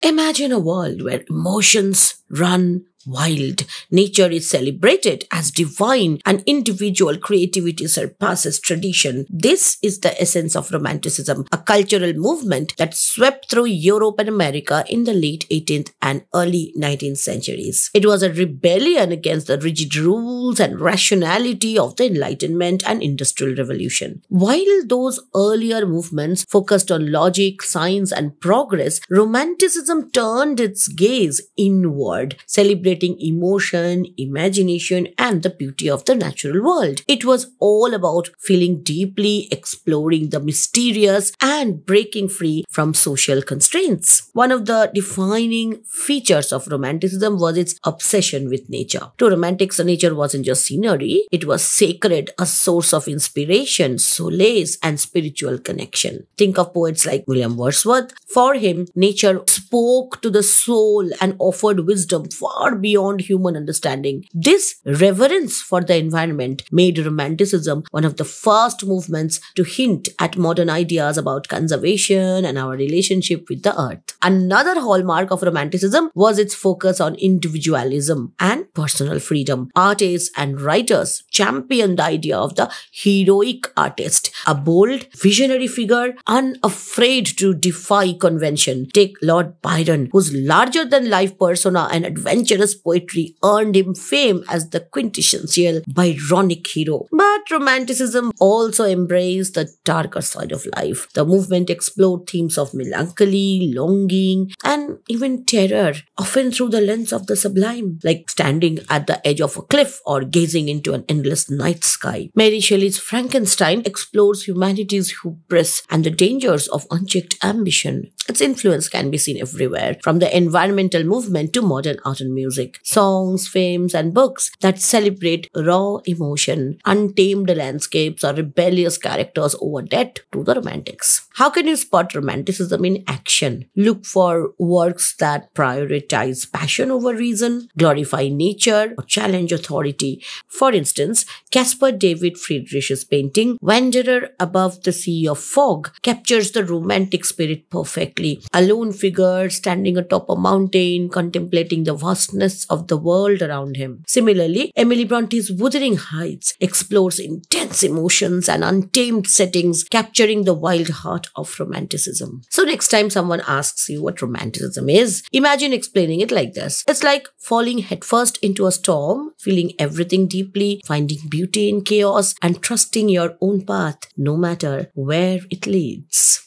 Imagine a world where emotions run wild, nature is celebrated as divine, and individual creativity surpasses tradition. This is the essence of Romanticism, a cultural movement that swept through Europe and America in the late 18th and early 19th centuries. It was a rebellion against the rigid rules and rationality of the Enlightenment and Industrial Revolution. While those earlier movements focused on logic, science, and progress, Romanticism turned its gaze inward, celebrating emotion, imagination, and the beauty of the natural world. It was all about feeling deeply, exploring the mysterious, and breaking free from social constraints. One of the defining features of Romanticism was its obsession with nature. To romantics, nature wasn't just scenery, it was sacred, a source of inspiration, solace, and spiritual connection. Think of poets like William Wordsworth. For him, nature spoke to the soul and offered wisdom far beyond human understanding. This reverence for the environment made Romanticism one of the first movements to hint at modern ideas about conservation and our relationship with the earth. Another hallmark of Romanticism was its focus on individualism and personal freedom. Artists and writers championed the idea of the heroic artist, a bold, visionary figure unafraid to defy convention. Take Lord Byron, whose larger-than-life persona and adventurous poetry earned him fame as the quintessential Byronic hero. But Romanticism also embraced the darker side of life. The movement explored themes of melancholy, longing, and even terror, often through the lens of the sublime, like standing at the edge of a cliff or gazing into an endless night sky. Mary Shelley's Frankenstein explores humanity's hubris and the dangers of unchecked ambition. Its influence can be seen everywhere, from the environmental movement to modern art and music. Songs, films, and books that celebrate raw emotion, untamed landscapes, or rebellious characters owe a debt to the Romantics. How can you spot Romanticism in action? Look for works that prioritize passion over reason, glorify nature, or challenge authority. For instance, Caspar David Friedrich's painting, Wanderer Above the Sea of Fog, captures the romantic spirit perfectly. A lone figure standing atop a mountain, contemplating the vastness of the world around him. Similarly, Emily Bronte's Wuthering Heights explores intense emotions and untamed settings, capturing the wild heart of Romanticism. So next time someone asks you what Romanticism is, imagine explaining it like this. It's like falling headfirst into a storm, feeling everything deeply, finding beauty in chaos, and trusting your own path, no matter where it leads.